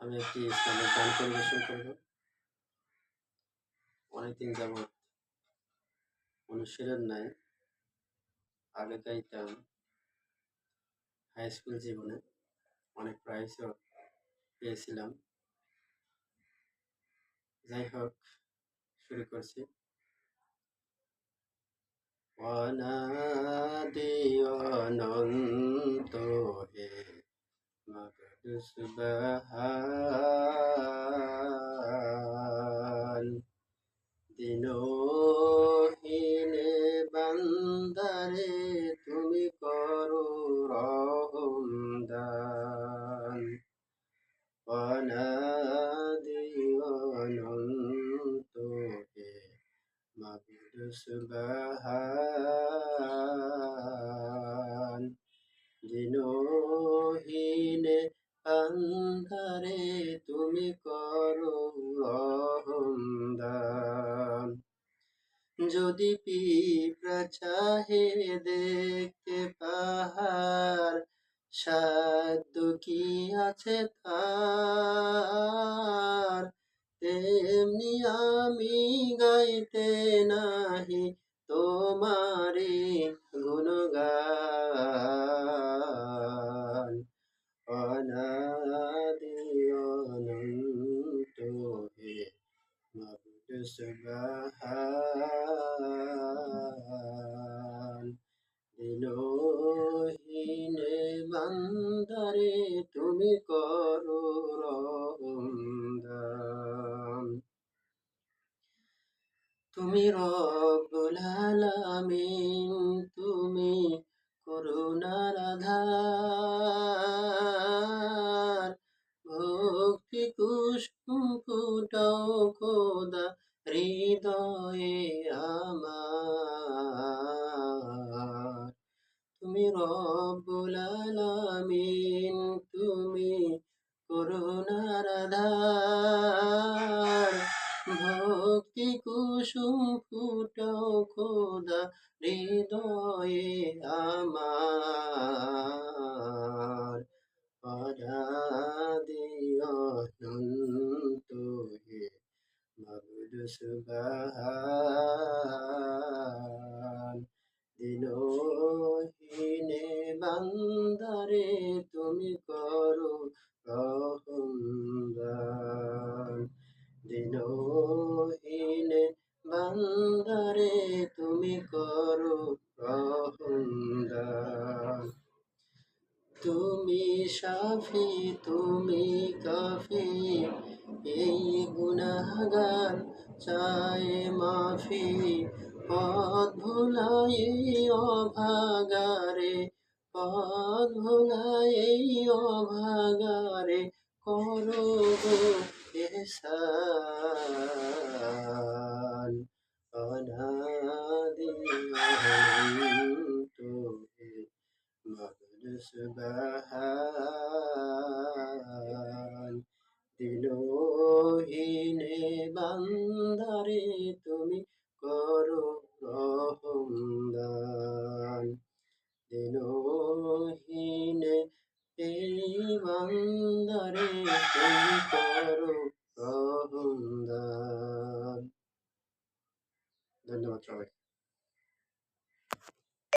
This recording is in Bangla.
আমি একটি ইসলামিক গান পরিবেশন করব। অনেকদিন যাবৎ অনুশীলন নাই। আগে গাইতাম হাই স্কুল জীবনে, অনেক প্রাইজও পেয়েছিলাম। যাই হোক, শুরু করছি। অনাদি অনন্ত হে মাবুদ সুবহান, দিনহীনে বান্দারে তুমি করো রহম দান। অনাদি অনন্ত হে মাবুদ সুবহান, দিনহীনে বান্দারে তুমি করো রহম দান। যদি পিঁপড়া চাহে দেখতে পাহাড়, সাধ্য কি আছে তার? তেমনি আমি গাইতে নাহি তোমারি গুণগান। অনাদি অনন্ত হে মাবুদ সুবহান, দিনহীনে বান্দারে তুমি করো রহম দান। তুমি রব্বুল আলামিন, তুমি করুণার আধার। ভক্তি কুসুম ফুটাও খোদা হৃদয়ে আমার। তুমি রব্বুল আলামিন, তুমি করুণার আধার। ভক্তি কুসুম ফুটাও খোদা হৃদয়ে আমার। অনাদি অনন্ত হে মাবুদ সুবহান, দিনহীনে বান্দারে তুমি করো রহম দান। দিনহীনে বান্দারে তুমি করো রহম দান। তুমি শাফি, তুমি কাফি, এই গুনাহগার চায় মাফি। পথ ভুলাই এই অভাগারে, পথ ভুলাই এই অভাগারে করো গো ইহসান। অনাদি অনন্ত হে মাবুদ সুবহান, দিনহীনে